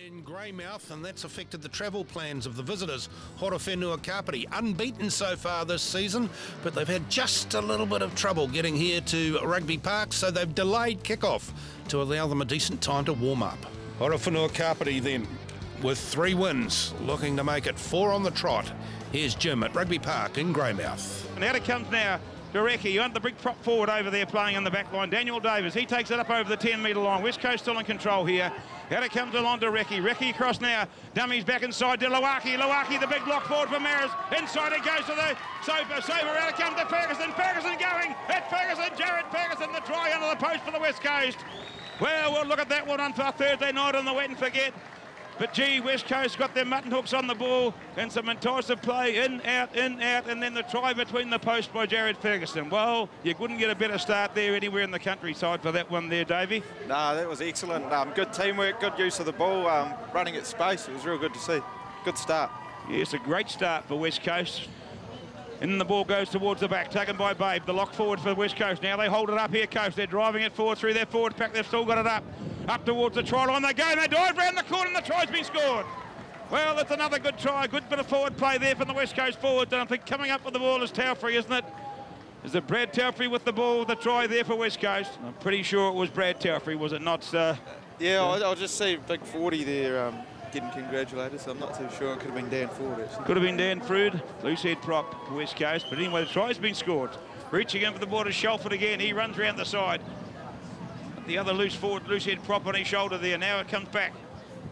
in Greymouth, and that's affected the travel plans of the visitors. Horowhenua-Kapiti, unbeaten so far this season, but they've had just a little bit of trouble getting here to Rugby Park, so they've delayed kick-off to allow them a decent time to warm up. Horowhenua-Kapiti then, with 3 wins, looking to make it 4 on the trot. Here's Jim at Rugby Park in Greymouth. And out it comes now. Durecki, you want the big prop forward over there playing in the back line. Daniel Davis, he takes it up over the 10-metre line. West Coast still in control here. Out it comes along to Durecki. Recchi across now. Dummies back inside to Luaki. Luaki, the big block forward for Maris. Inside it goes to the Soper. Soper, out it comes to Ferguson. Ferguson going. At Ferguson, Jared Ferguson, the try under the post for the West Coast. Well, we'll look at that one on for Thursday night on the Wet and Forget. But gee, West Coast got their mutton hooks on the ball and some incisive play, in, out, and then the try between the posts by Jared Ferguson. Well, you couldn't get a better start there anywhere in the countryside for that one there, Davey. No, that was excellent. Good teamwork, good use of the ball, running at space. It was real good to see. Good start. Yes, a great start for West Coast. And the ball goes towards the back, taken by Babe. The lock forward for West Coast. Now they hold it up here, Coast. They're driving it forward through their forward pack. They've still got it up. Up towards the try line they go, and they dive round the corner, and the try's been scored. Well, that's another good try. Good bit of forward play there from the West Coast forwards. And I think coming up with the ball is Taufree, isn't it? Is it Brad Taufree with the ball, the try there for West Coast? I'm pretty sure it was Brad Taufree, was it not, sir? Yeah, I'll just see Big 40 there getting congratulated, so I'm not too sure. It could have been Dan Ford, actually. Could have been Dan Frood. Loose head prop for West Coast. But anyway, the try's been scored. Reaching in for the ball to Shelford again. He runs round the side. The other loose head prop on his shoulder there. Now it comes back.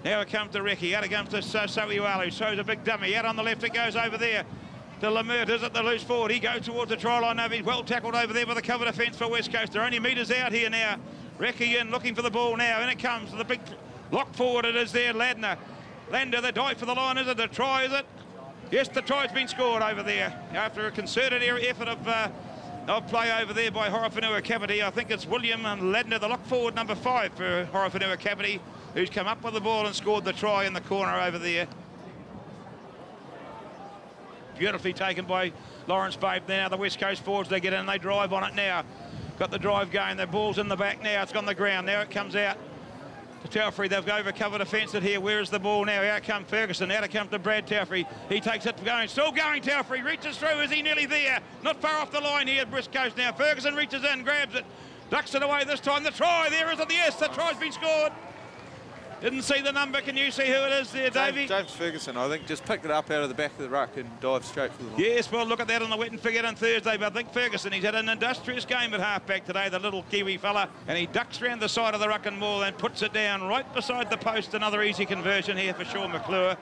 Now it comes to Recchi. Out it comes to Soiwalu. So's a big dummy. Out on the left it goes over there to Lemert. Is it the loose forward? He goes towards the try line. He's well tackled over there with a cover defence for West Coast. They're only metres out here now. Recchi in looking for the ball now. And it comes. The big lock forward it is there. Lander, the dive for the line. Is it the try? Is it? Yes, the try's been scored over there after a concerted effort of play over there by Horowhenua-Kapiti. I think it's William and Ledner, the lock forward number 5 for Horowhenua-Kapiti, who's come up with the ball and scored the try in the corner over there. Beautifully taken by Lawrence Babe. Now the West Coast forwards, they get in and they drive on it now. Got the drive going, the ball's in the back now, it's on the ground. Now it comes out to Taufree. They've over-covered defence it here. Where is the ball now? Out comes Ferguson. Out it comes to Brad Taufree. He takes it going. Still going, Taufree. Reaches through. Is he nearly there? Not far off the line here at West Coast now. Ferguson reaches in, grabs it. Ducks it away this time. The try. There is it. Yes, the try's been scored. Didn't see the number. Can you see who it is there, Davey? James Ferguson, I think, just picked it up out of the back of the ruck and dived straight for the line. Yes, well, look at that on the Wet and Forget on Thursday. But I think Ferguson, he's had an industrious game at halfback today, the little Kiwi fella. And he ducks round the side of the ruck and maul and puts it down right beside the post. Another easy conversion here for Sean McClure.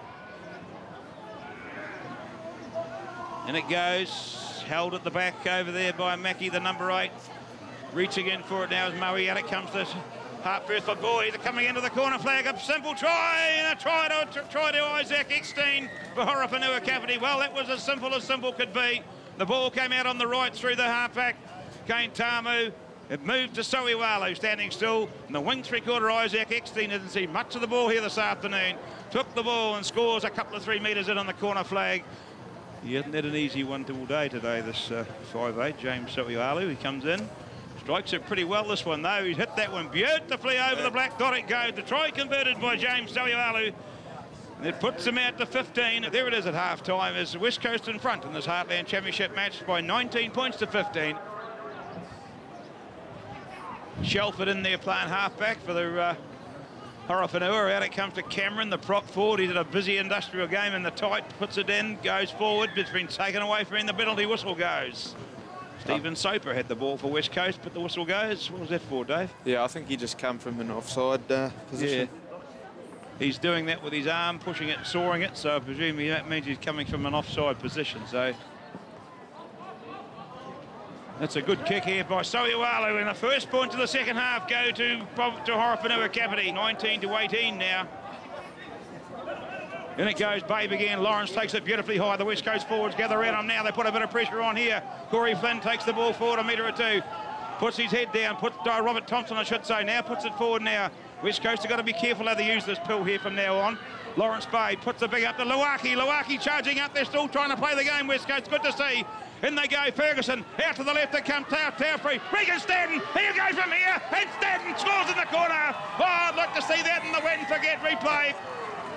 And it goes, held at the back over there by Mackie, the number 8. Reaching in for it now is Murray. Out it comes to Hart first for boys. They're coming into the corner flag. A simple try and a try to Isaac Eckstein for Horowhenua-Kapiti. Well, that was as simple could be. The ball came out on the right through the halfback. Kane Tamu. It moved to Soiwalu standing still. And the wing three-quarter Isaac Eckstein didn't see much of the ball here this afternoon. Took the ball and scores a couple of 3 metres in on the corner flag. He hasn't had an easy one all day today, this 5'8", James Soiwalu. He comes in. Strikes it pretty well, this one, though. He's hit that one beautifully over the black dot. It goes. The try converted by James Soiwalu. And it puts him out to 15. There it is at half-time as West Coast in front in this Heartland Championship match by 19 points to 15. Shelford in there playing halfback for the Horowhenua. Out it comes to Cameron, the prop forward. He did a busy industrial game in the tight. Puts it in, goes forward. It's been taken away from him. The penalty whistle goes. Stephen Soper had the ball for West Coast, but the whistle goes. What was that for, Dave? Yeah, I think he just come from an offside position. Yeah. He's doing that with his arm, pushing it, soaring it, so I presume that means he's coming from an offside position. So that's a good kick here by Soiwalu, and the first points of the second half go to Horowhenua-Kapiti, 19 to 18 now. In it goes, Babe again. Lawrence takes it beautifully high. The West Coast forwards gather around him now. They put a bit of pressure on here. Corey Flynn takes the ball forward 1 metre or 2. Puts his head down. Robert Thompson, I should say, now puts it forward now. West Coast have got to be careful how they use this pill here from now on. Lawrence Babe puts the big up to Luaki. Luaki charging up. They're still trying to play the game, West Coast. Good to see. In they go. Ferguson out to the left. They come Taufree. Regan Stanton. Here goes from here. And Stanton scores in the corner. Oh, I'd like to see that in the Wet and Forget replay.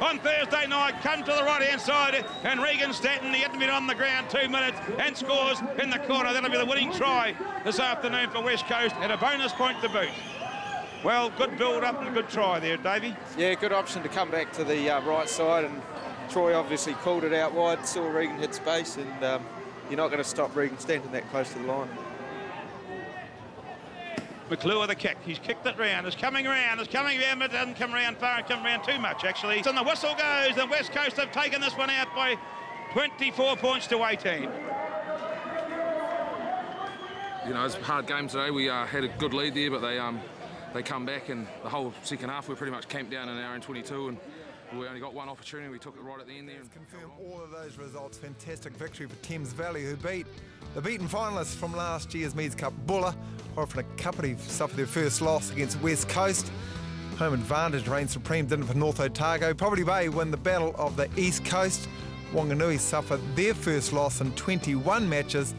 on Thursday night, come to the right-hand side, and Regan Stanton, he hadn't been on the ground 2 minutes, and scores in the corner. That'll be the winning try this afternoon for West Coast, and a bonus point to boot. Well, good build-up and a good try there, Davey. Yeah, good option to come back to the right side, and Troy obviously called it out wide, saw Regan hit space, and you're not going to stop Regan Stanton that close to the line. McClure with a kick. He's kicked it round. It's coming round. It's coming round, but it doesn't come round far. It come round too much, actually. And the whistle goes. The West Coast have taken this one out by 24 points to 18. You know, it's a hard game today. We had a good lead there, but they come back, and the whole second half we pretty much camped down in an hour and 22, and we only got one opportunity. We took it right at the end there. Let's confirm all of those results. Fantastic victory for Thames Valley, who beat the beaten finalists from last year's Meads Cup, Buller. Horowhenua-Kapiti suffered their first loss against West Coast. Home advantage reigned supreme, didn't for North Otago. Poverty Bay win the battle of the East Coast. Wanganui suffered their first loss in 21 matches,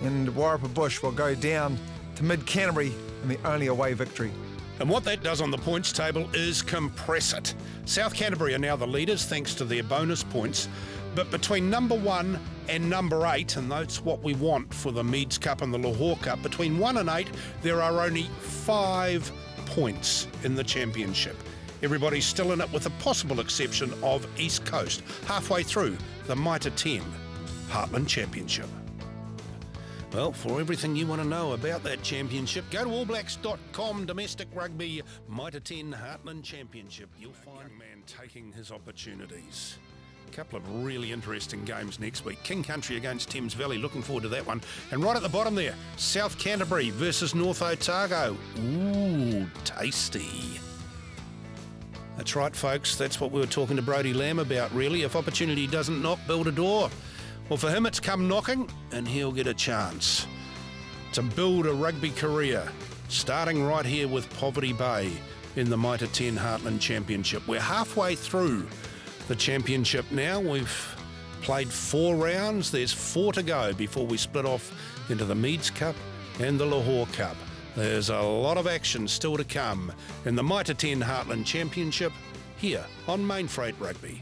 and Warrapa Bush will go down to Mid-Canterbury in the only away victory. And what that does on the points table is compress it. South Canterbury are now the leaders thanks to their bonus points. But between number 1 and number 8, and that's what we want for the Meads Cup and the Lahore Cup, between 1 and 8, there are only 5 points in the championship. Everybody's still in it with the possible exception of East Coast, halfway through the Mitre 10 Heartland Championship. Well, for everything you want to know about that championship, go to allblacks.com, domestic rugby, Mitre 10 Heartland Championship. You'll find a man taking his opportunities. A couple of really interesting games next week. King Country against Thames Valley, looking forward to that one. And right at the bottom there, South Canterbury versus North Otago. Ooh, tasty. That's right, folks. That's what we were talking to Brodie Lamb about, really. If opportunity doesn't knock, build a door. Well, for him, it's come knocking, and he'll get a chance to build a rugby career, starting right here with Poverty Bay in the Mitre 10 Heartland Championship. We're halfway through the championship now. We've played 4 rounds. There's 4 to go before we split off into the Meads Cup and the Lahore Cup. There's a lot of action still to come in the Mitre 10 Heartland Championship here on Mainfreight Rugby.